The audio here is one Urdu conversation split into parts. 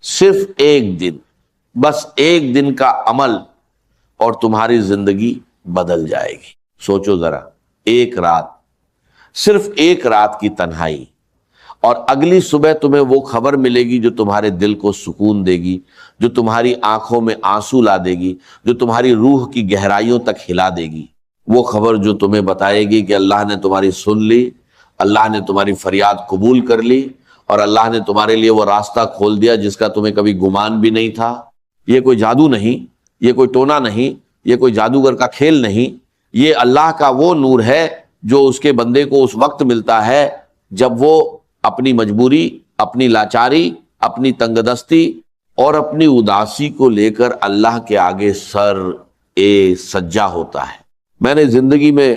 صرف ایک دن، بس ایک دن کا عمل اور تمہاری زندگی بدل جائے گی۔ سوچو ذرا، ایک رات، صرف ایک رات کی تنہائی، اور اگلی صبح تمہیں وہ خبر ملے گی جو تمہارے دل کو سکون دے گی، جو تمہاری آنکھوں میں آنسو لا دے گی، جو تمہاری روح کی گہرائیوں تک ہلا دے گی۔ وہ خبر جو تمہیں بتائے گی کہ اللہ نے تمہاری سن لی، اللہ نے تمہاری فریاد قبول کر لی، اور اللہ نے تمہارے لیے وہ راستہ کھول دیا جس کا تمہیں کبھی گمان بھی نہیں تھا۔ یہ کوئی جادو نہیں، یہ کوئی ٹونا نہیں، یہ کوئی جادوگر کا کھیل نہیں، یہ اللہ کا وہ نور ہے جو اس کے بندے کو اس وقت ملتا ہے جب وہ اپنی مجبوری، اپنی لاچاری، اپنی تنگ دستی اور اپنی اداسی کو لے کر اللہ کے آگے سر سجا ہوتا ہے۔ میں نے زندگی میں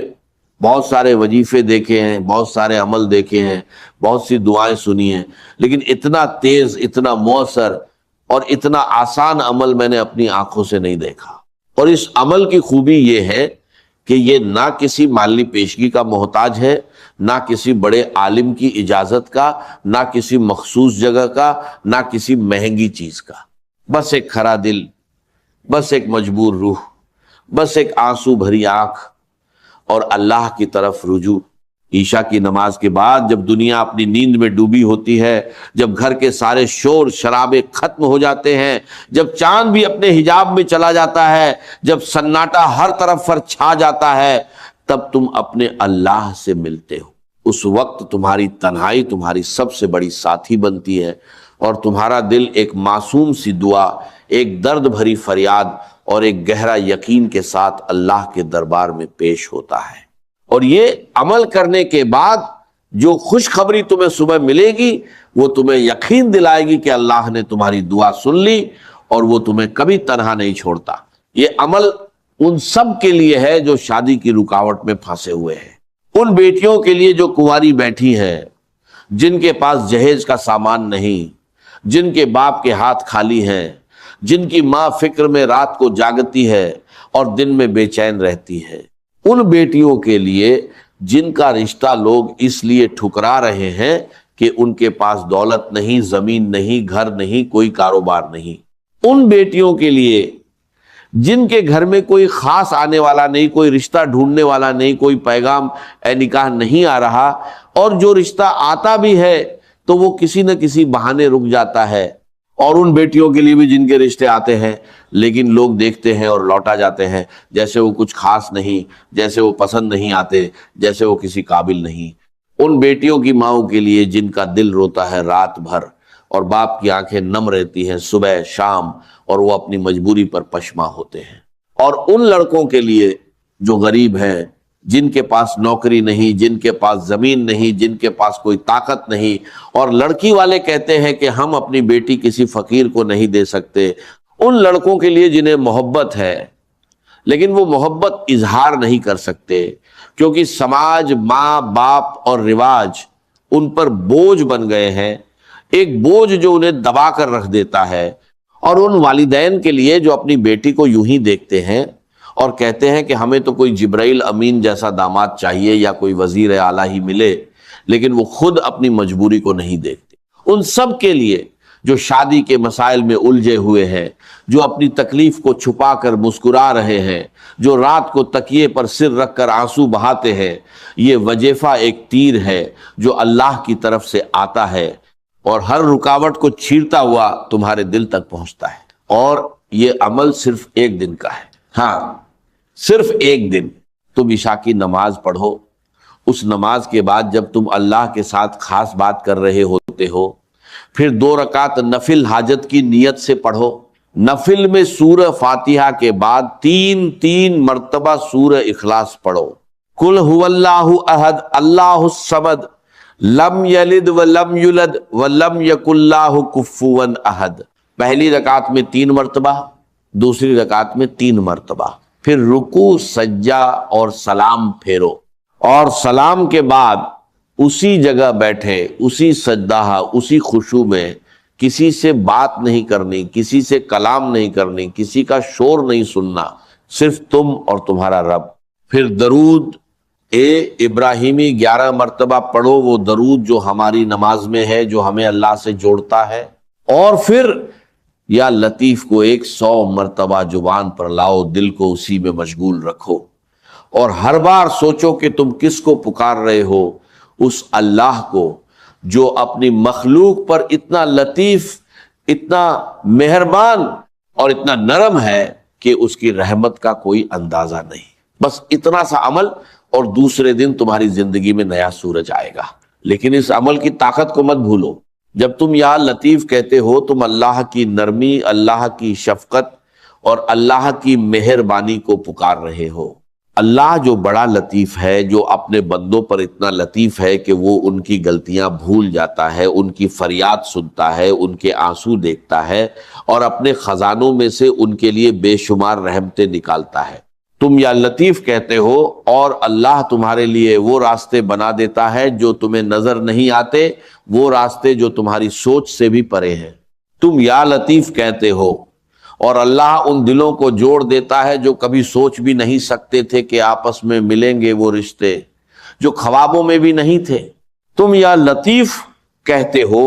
بہت سارے وظیفے دیکھے ہیں، بہت سارے عمل دیکھے ہیں، بہت سی دعائیں سنی ہیں، لیکن اتنا تیز، اتنا مؤثر اور اتنا آسان عمل میں نے اپنی آنکھوں سے نہیں دیکھا۔ اور اس عمل کی خوبی یہ ہے کہ یہ نہ کسی مالی پیشگی کا محتاج ہے، نہ کسی بڑے عالم کی اجازت کا، نہ کسی مخصوص جگہ کا، نہ کسی مہنگی چیز کا۔ بس ایک کھرا دل، بس ایک مجبور روح، بس ایک آنسو بھری آنکھ اور اللہ کی طرف رجوع۔ عشاء کی نماز کے بعد جب دنیا اپنی نیند میں ڈوبی ہوتی ہے، جب گھر کے سارے شور شرابے ختم ہو جاتے ہیں، جب چاند بھی اپنے حجاب میں چلا جاتا ہے، جب سناٹا ہر طرف پر چھا جاتا ہے، تب تم اپنے اللہ سے ملتے ہو۔ اس وقت تمہاری تنہائی تمہاری سب سے بڑی ساتھی بنتی ہے، اور تمہارا دل ایک معصوم سی دعا، ایک درد بھری فریاد اور ایک گہرا یقین کے ساتھ اللہ کے دربار میں پیش ہوتا ہے۔ اور یہ عمل کرنے کے بعد جو خوشخبری تمہیں صبح ملے گی وہ تمہیں یقین دلائے گی کہ اللہ نے تمہاری دعا سن لی اور وہ تمہیں کبھی تنہا نہیں چھوڑتا۔ یہ عمل ان سب کے لیے ہے جو شادی کی رکاوٹ میں پھنسے ہوئے ہیں، ان بیٹیوں کے لیے جو کنواری بیٹھی ہیں، جن کے پاس جہیز کا سامان نہیں، جن کے باپ کے ہاتھ خالی ہیں، جن کی ماں فکر میں رات کو جاگتی ہے اور دن میں بے چین رہتی ہے، ان بیٹیوں کے لیے جن کا رشتہ لوگ اس لیے ٹھکرا رہے ہیں کہ ان کے پاس دولت نہیں، زمین نہیں، گھر نہیں، کوئی کاروبار نہیں، ان بیٹیوں کے لیے جن کے گھر میں کوئی خاص آنے والا نہیں، کوئی رشتہ ڈھونڈنے والا نہیں، کوئی پیغام اے نکاح نہیں آ رہا، اور جو رشتہ آتا بھی ہے تو وہ کسی نہ کسی بہانے رک جاتا ہے، اور ان بیٹیوں کے لیے بھی جن کے رشتے آتے ہیں لیکن لوگ دیکھتے ہیں اور لوٹا جاتے ہیں جیسے وہ کچھ خاص نہیں، جیسے وہ پسند نہیں آتے، جیسے وہ کسی قابل نہیں۔ ان بیٹیوں کی ماؤں کے لیے جن کا دل روتا ہے رات بھر اور باپ کی آنکھیں نم رہتی ہیں صبح شام، اور وہ اپنی مجبوری پر پشیماں ہوتے ہیں۔ اور ان لڑکوں کے لیے جو غریب ہیں، جن کے پاس نوکری نہیں، جن کے پاس زمین نہیں، جن کے پاس کوئی طاقت نہیں، اور لڑکی والے کہتے ہیں کہ ہم اپنی بیٹی کسی فقیر کو نہیں دے سکتے، ان لڑکوں کے لیے جنہیں محبت ہے لیکن وہ محبت اظہار نہیں کر سکتے کیونکہ سماج، ماں باپ اور رواج ان پر بوجھ بن گئے ہیں، ایک بوجھ جو انہیں دبا کر رکھ دیتا ہے۔ اور ان والدین کے لیے جو اپنی بیٹی کو یوں ہی دیکھتے ہیں اور کہتے ہیں کہ ہمیں تو کوئی جبرائیل امین جیسا داماد چاہیے یا کوئی وزیر اعلیٰ ہی ملے، لیکن وہ خود اپنی مجبوری کو نہیں دیکھتے، ان سب کے لیے جو شادی کے مسائل میں الجھے ہوئے ہیں، جو اپنی تکلیف کو چھپا کر مسکرا رہے ہیں، جو رات کو تکیے پر سر رکھ کر آنسو بہاتے ہیں، یہ وظیفہ ایک تیر ہے جو اللہ کی طرف سے آتا ہے اور ہر رکاوٹ کو چیرتا ہوا تمہارے دل تک پہنچتا ہے۔ اور یہ عمل صرف ایک دن کا ہے، ہاں صرف ایک دن۔ تم عشاء کی نماز پڑھو، اس نماز کے بعد جب تم اللہ کے ساتھ خاص بات کر رہے ہوتے ہو، پھر 2 رکعت نفل حاجت کی نیت سے پڑھو۔ نفل میں سورہ فاتحہ کے بعد 3 مرتبہ سورہ اخلاص پڑھو۔ قل هو اللہ احد اللہ الصمد لم یلد ولم یولد ولم یکن لہ کفوا احد۔ پہلی رکعت میں 3 مرتبہ، دوسری رکعت میں 3 مرتبہ، پھر رکوع، سجدہ اور سلام پھیرو، اور سلام کے بعد اسی جگہ بیٹھے، اسی سجدہ، اسی خشوع میں کسی سے بات نہیں کرنی، کسی سے کلام نہیں کرنی، کسی کا شور نہیں سننا، صرف تم اور تمہارا رب۔ پھر درود ابراہیمی 11 مرتبہ پڑھو، وہ درود جو ہماری نماز میں ہے، جو ہمیں اللہ سے جوڑتا ہے، اور پھر یا لطیف کو 100 مرتبہ زبان پر لاؤ، دل کو اسی میں مشغول رکھو، اور ہر بار سوچو کہ تم کس کو پکار رہے ہو، اس اللہ کو جو اپنی مخلوق پر اتنا لطیف، اتنا مہربان اور اتنا نرم ہے کہ اس کی رحمت کا کوئی اندازہ نہیں۔ بس اتنا سا عمل اور دوسرے دن تمہاری زندگی میں نیا سورج آئے گا۔ لیکن اس عمل کی طاقت کو مت بھولو۔ جب تم یا لطیف کہتے ہو، تم اللہ کی نرمی، اللہ کی شفقت اور اللہ کی مہربانی کو پکار رہے ہو۔ اللہ جو بڑا لطیف ہے، جو اپنے بندوں پر اتنا لطیف ہے کہ وہ ان کی غلطیاں بھول جاتا ہے، ان کی فریاد سنتا ہے، ان کے آنسو دیکھتا ہے، اور اپنے خزانوں میں سے ان کے لیے بے شمار رحمتیں نکالتا ہے۔ تم یا لطیف کہتے ہو، اور اللہ تمہارے لیے وہ راستے بنا دیتا ہے جو تمہیں نظر نہیں آتے، وہ راستے جو تمہاری سوچ سے بھی پرے ہیں۔ تم یا لطیف کہتے ہو، اور اللہ ان دلوں کو جوڑ دیتا ہے جو کبھی سوچ بھی نہیں سکتے تھے کہ آپس میں ملیں گے، وہ رشتے جو خوابوں میں بھی نہیں تھے۔ تم یا لطیف کہتے ہو،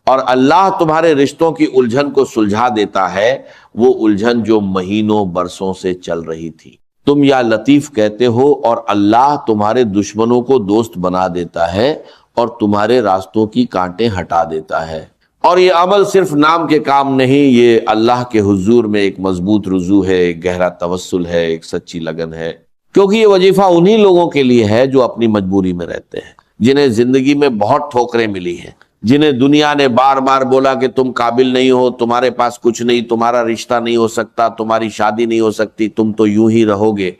اور اللہ تمہارے رشتوں کی الجھن کو سلجھا دیتا ہے، وہ الجھن جو مہینوں برسوں سے چل رہی تھی۔ تم یا لطیف کہتے ہو، اور اللہ تمہارے دشمنوں کو دوست بنا دیتا ہے اور تمہارے راستوں کی کانٹیں ہٹا دیتا ہے۔ اور یہ عمل صرف نام کے کام نہیں، یہ اللہ کے حضور میں ایک مضبوط رجوع ہے، ایک گہرا توسل ہے، ایک سچی لگن ہے، کیونکہ یہ وظیفہ انہی لوگوں کے لیے ہے جو اپنی مجبوری میں رہتے ہیں، جنہیں زندگی میں بہت ٹھوکریں ملی ہیں، جنہیں دنیا نے بار بار بولا کہ تم قابل نہیں ہو، تمہارے پاس کچھ نہیں، تمہارا رشتہ نہیں ہو سکتا، تمہاری شادی نہیں ہو سکتی، تم تو یوں ہی رہو گے۔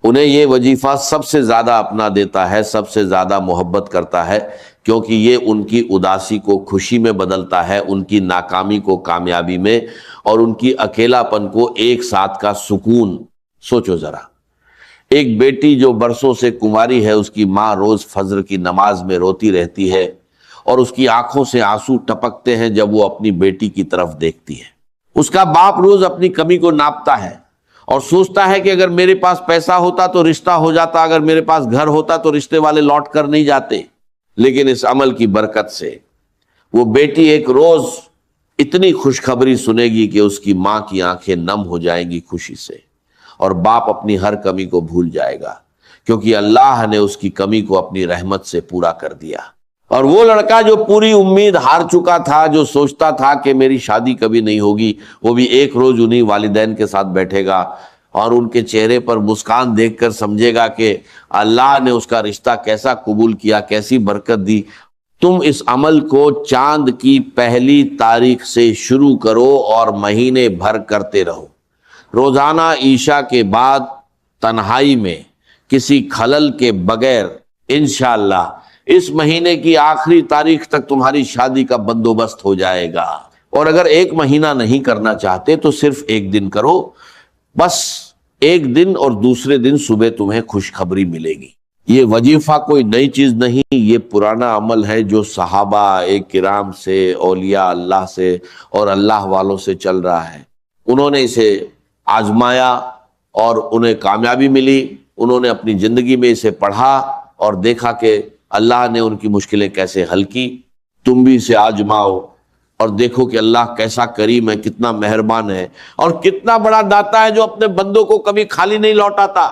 انہیں یہ وظیفہ سب سے زیادہ اپنا دیتا ہے، سب سے زیادہ محبت کرتا ہے، کیونکہ یہ ان کی اداسی کو خوشی میں بدلتا ہے، ان کی ناکامی کو کامیابی میں، اور ان کی اکیلا پن کو ایک ساتھ کا سکون۔ سوچو ذرا، ایک بیٹی جو برسوں سے کنواری ہے، اس کی ماں روز فجر کی نماز میں روتی رہتی ہے، اور اس کی آنکھوں سے آنسو ٹپکتے ہیں جب وہ اپنی بیٹی کی طرف دیکھتی ہے۔ اس کا باپ روز اپنی کمی کو ناپتا ہے اور سوچتا ہے کہ اگر میرے پاس پیسہ ہوتا تو رشتہ ہو جاتا، اگر میرے پاس گھر ہوتا تو رشتے والے لوٹ کر نہیں جاتے۔ لیکن اس عمل کی برکت سے وہ بیٹی ایک روز اتنی خوشخبری سنے گی کہ اس کی ماں کی آنکھیں نم ہو جائیں گی خوشی سے، اور باپ اپنی ہر کمی کو بھول جائے گا، کیونکہ اللہ نے اس کی کمی کو اپنی رحمت سے پورا کر دیا۔ اور وہ لڑکا جو پوری امید ہار چکا تھا، جو سوچتا تھا کہ میری شادی کبھی نہیں ہوگی، وہ بھی ایک روز انہی والدین کے ساتھ بیٹھے گا اور ان کے چہرے پر مسکان دیکھ کر سمجھے گا کہ اللہ نے اس کا رشتہ کیسا قبول کیا، کیسی برکت دی۔ تم اس عمل کو چاند کی پہلی تاریخ سے شروع کرو اور مہینے بھر کرتے رہو۔ روزانہ عشاء کے بعد تنہائی میں کسی خلل کے بغیر انشاءاللہ اس مہینے کی آخری تاریخ تک تمہاری شادی کا بندوبست ہو جائے گا۔ اور اگر ایک مہینہ نہیں کرنا چاہتے تو صرف ایک دن کرو، بس ایک دن، اور دوسرے دن صبح تمہیں خوشخبری ملے گی۔ یہ وظیفہ کوئی نئی چیز نہیں، یہ پرانا عمل ہے جو صحابہ کرام سے، اولیاء اللہ سے اور اللہ والوں سے چل رہا ہے۔ انہوں نے اسے آزمایا اور انہیں کامیابی ملی، انہوں نے اپنی زندگی میں اسے پڑھا اور دیکھا کہ اللہ نے ان کی مشکلیں کیسے حل کی۔ تم بھی اسے آزماؤ اور دیکھو کہ اللہ کیسا کریم ہے، کتنا مہربان ہے، اور کتنا بڑا داتا ہے جو اپنے بندوں کو کبھی خالی نہیں لوٹاتا۔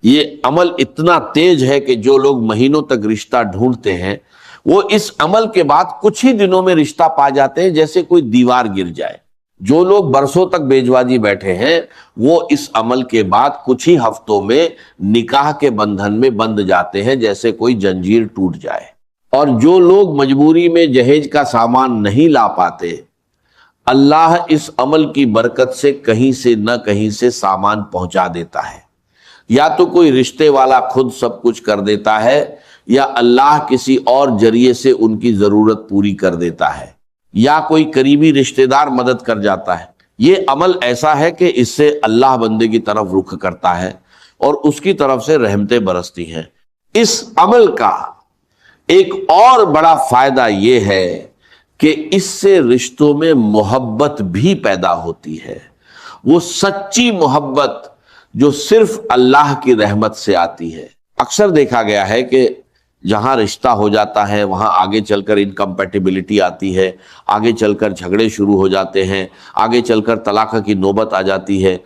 یہ عمل اتنا تیز ہے کہ جو لوگ مہینوں تک رشتہ ڈھونڈتے ہیں، وہ اس عمل کے بعد کچھ ہی دنوں میں رشتہ پا جاتے ہیں، جیسے کوئی دیوار گر جائے۔ جو لوگ برسوں تک بیجوازی بیٹھے ہیں، وہ اس عمل کے بعد کچھ ہی ہفتوں میں نکاح کے بندھن میں بندھ جاتے ہیں، جیسے کوئی جنجیر ٹوٹ جائے۔ اور جو لوگ مجبوری میں جہیز کا سامان نہیں لا پاتے، اللہ اس عمل کی برکت سے کہیں سے نہ کہیں سے سامان پہنچا دیتا ہے۔ یا تو کوئی رشتے والا خود سب کچھ کر دیتا ہے، یا اللہ کسی اور ذریعے سے ان کی ضرورت پوری کر دیتا ہے، یا کوئی قریبی رشتہ دار مدد کر جاتا ہے۔ یہ عمل ایسا ہے کہ اس سے اللہ بندے کی طرف رخ کرتا ہے اور اس کی طرف سے رحمتیں برستی ہیں۔ اس عمل کا ایک اور بڑا فائدہ یہ ہے کہ اس سے رشتوں میں محبت بھی پیدا ہوتی ہے، وہ سچی محبت جو صرف اللہ کی رحمت سے آتی ہے۔ اکثر دیکھا گیا ہے کہ جہاں رشتہ ہو جاتا ہے وہاں آگے چل کر انکمپیٹیبلٹی آتی ہے، آگے چل کر جھگڑے شروع ہو جاتے ہیں، آگے چل کر طلاق کی نوبت آ جاتی ہے۔